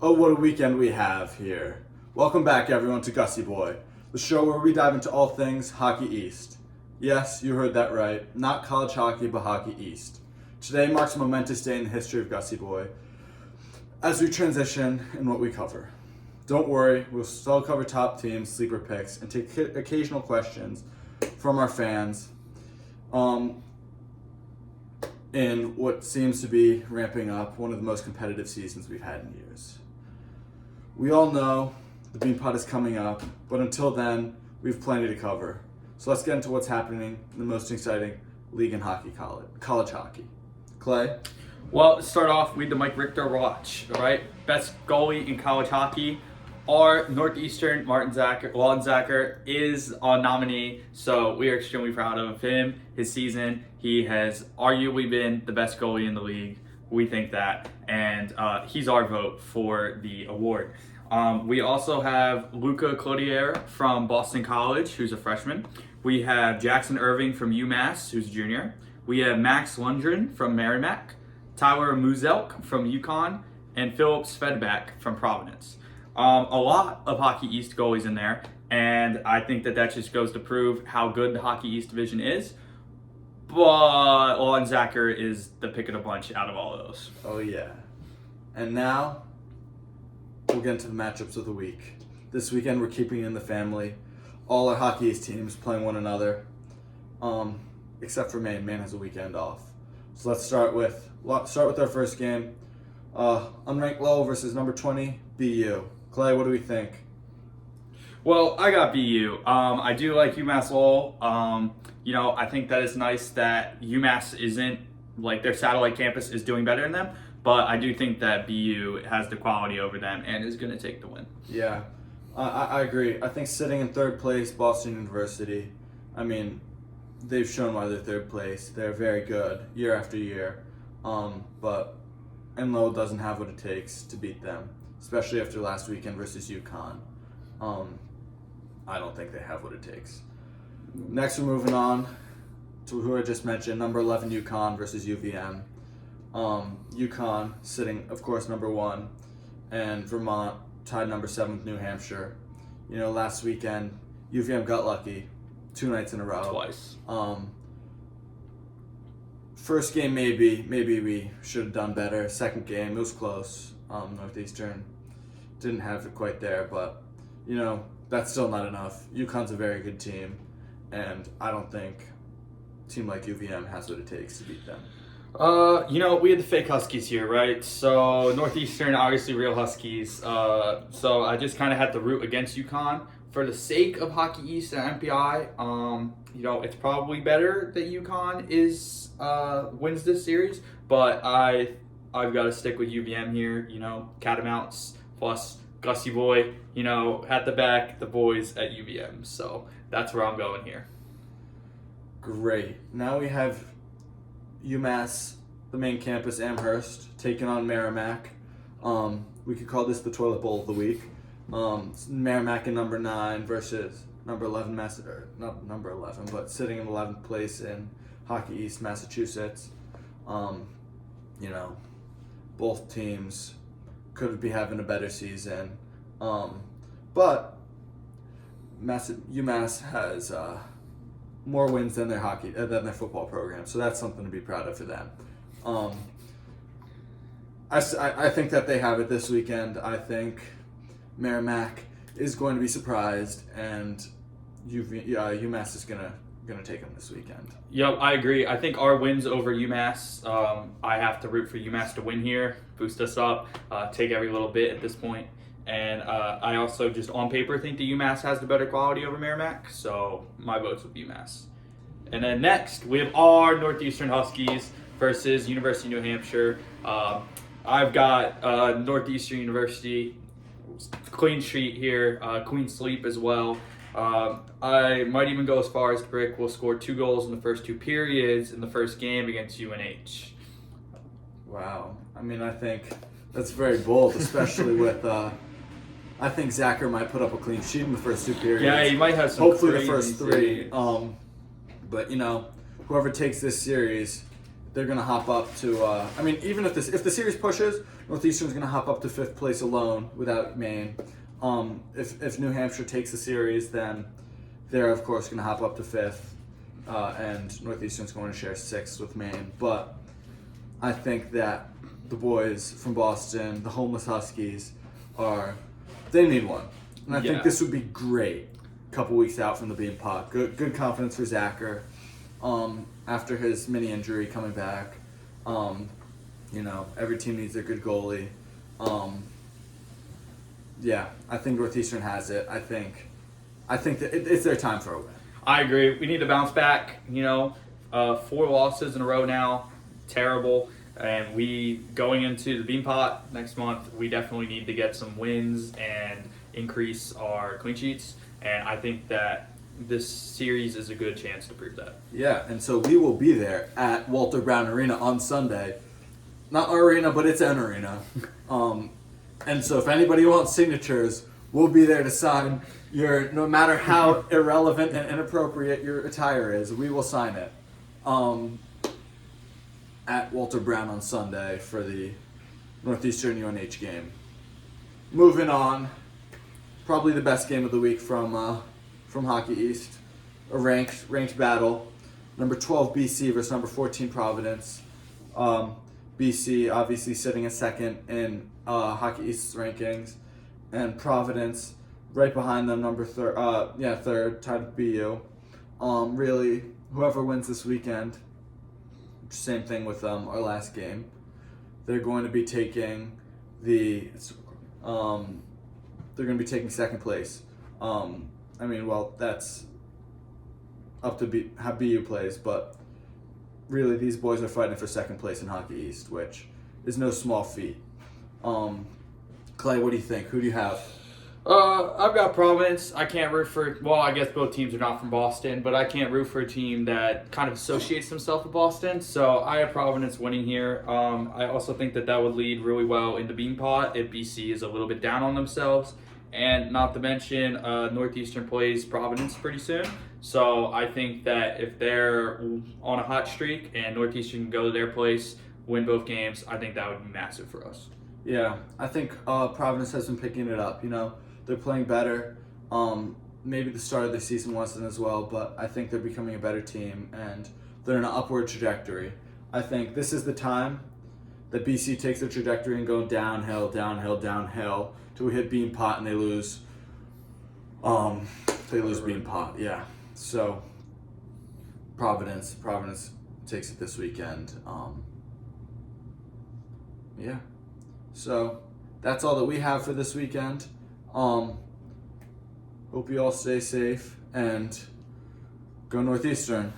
Oh, what a weekend we have here. Welcome back, everyone, to Gussy Boy, the show where we dive into all things Hockey East. Yes, you heard that right. Not college hockey, but Hockey East. Today marks a momentous day in the history of Gussy Boy as we transition in what we cover. Don't worry, we'll still cover top teams, sleeper picks, and take occasional questions from our fans in what seems to be ramping up one of the most competitive seasons we've had in years. We all know the Beanpot is coming up, but until then, we have plenty to cover. So let's get into what's happening in the most exciting league in hockey, college hockey. Clay? Well, let's start off with the Mike Richter watch, all right? Best goalie in college hockey. Our Northeastern Martin Zacher is a nominee, so we are extremely proud of him. His season, he has arguably been the best goalie in the league. We think that, and he's our vote for the award. We also have Luca Cloutier from Boston College, who's a freshman. We have Jackson Irving from UMass, who's a junior. We have Max Lundgren from Merrimack, Tyler Muzelk from UConn, and Philip Svedback from Providence. A lot of Hockey East goalies in there, and I think that just goes to prove how good the Hockey East division is. But Zacher is the pick of the bunch out of all of those. Oh, yeah. And now, we'll get into the matchups of the week. This weekend, we're keeping it in the family. All our Hockey East teams playing one another, except for Maine. Maine has a weekend off. So let's start with our first game. Unranked Lowell versus number 20, BU. Clay, what do we think? Well, I got BU. I do like UMass Lowell. I think that it's nice that UMass isn't, like, their satellite campus is doing better than them, but I do think that BU has the quality over them and is going to take the win. Yeah, I agree. I think sitting in third place, Boston University, I mean, they've shown why they're third place. They're very good year after year, but Lowell doesn't have what it takes to beat them, especially after last weekend versus UConn. I don't think they have what it takes. Next, we're moving on to who I just mentioned, number 11 UConn versus UVM. UConn sitting, of course, number 1, and Vermont tied number 7 with New Hampshire. Last weekend, UVM got lucky 2 nights in a row. Twice. First game, maybe we should have done better. Second game, it was close. Northeastern didn't have it quite there, but, that's still not enough. UConn's a very good team, and I don't think a team like UVM has what it takes to beat them. We had the fake Huskies here, right? So Northeastern, obviously real Huskies. So I just kind of had to root against UConn. For the sake of Hockey East and MPI, it's probably better that UConn wins this series, but I've got to stick with UVM here. Catamounts plus Gussy Boy, at the back, the boys at UVM. So that's where I'm going here. Great. Now we have UMass, the main campus, Amherst, taking on Merrimack. We could call this the toilet bowl of the week. Merrimack in number 9 versus number 11, not number 11, but sitting in 11th place in Hockey East, Massachusetts. Both teams could be having a better season. But UMass has more wins than their football program, so that's something to be proud of for them. I think that they have it this weekend. I think Merrimack is going to be surprised, and UMass is gonna take them this weekend. Yep, I agree. I think our wins over UMass, I have to root for UMass to win here, boost us up, take every little bit at this point. And I also just on paper think that UMass has the better quality over Merrimack, so my vote's with UMass. And then next, we have our Northeastern Huskies versus University of New Hampshire. I've got Northeastern University, clean sheet here, clean sweep as well. I might even go as far as Brick will score 2 goals in the first 2 periods in the first game against UNH. Wow. I mean, I think that's very bold, especially with I think Zacher might put up a clean sheet in the first 2 periods. Yeah, he might have some hopefully the first 3. periods. But whoever takes this series, they're gonna hop up to. I mean, even if the series pushes, Northeastern's gonna hop up to 5th place alone without Maine. If New Hampshire takes the series, then they're of course gonna hop up to 5th, and Northeastern's going to share 6th with Maine. But I think that the boys from Boston, the homeless Huskies, they need one, and I think this would be great. A couple weeks out from the Beanpot, good confidence for Zacher. After his mini injury coming back, every team needs a good goalie. I think Northeastern has it. I think that it's their time for a win. I agree. We need to bounce back. 4 losses in a row now, terrible. And we going into the Beanpot next month, we definitely need to get some wins and increase our clean sheets. And I think that this series is a good chance to prove that. Yeah, and so we will be there at Walter Brown Arena on Sunday. Not our arena, but it's an arena. And so if anybody wants signatures, we'll be there to sign no matter how irrelevant and inappropriate your attire is, we will sign it. At Walter Brown on Sunday for the Northeastern UNH game. Moving on, probably the best game of the week from Hockey East, a ranked battle. Number 12 BC versus number 14 Providence. BC obviously sitting in second in Hockey East's rankings, and Providence right behind them, third, tied with BU. Really, whoever wins this weekend, same thing with our last game. They're going to be taking second place. That's up to how BU plays, but really these boys are fighting for second place in Hockey East, which is no small feat. Clay, what do you think? Who do you have? I've got Providence. I can't root for. Well, I guess both teams are not from Boston, but I can't root for a team that kind of associates themselves with Boston. So I have Providence winning here. I also think that would lead really well into Beanpot if BC is a little bit down on themselves. And not to mention, Northeastern plays Providence pretty soon. So I think that if they're on a hot streak and Northeastern can go to their place, win both games, I think that would be massive for us. Yeah, I think Providence has been picking it up. They're playing better. Maybe the start of the season wasn't as well, but I think they're becoming a better team, and they're in an upward trajectory. I think this is the time that BC takes their trajectory and go downhill, till we hit Beanpot and they lose. Beanpot, yeah. So Providence takes it this weekend. Yeah. So that's all that we have for this weekend. Hope you all stay safe and go Northeastern.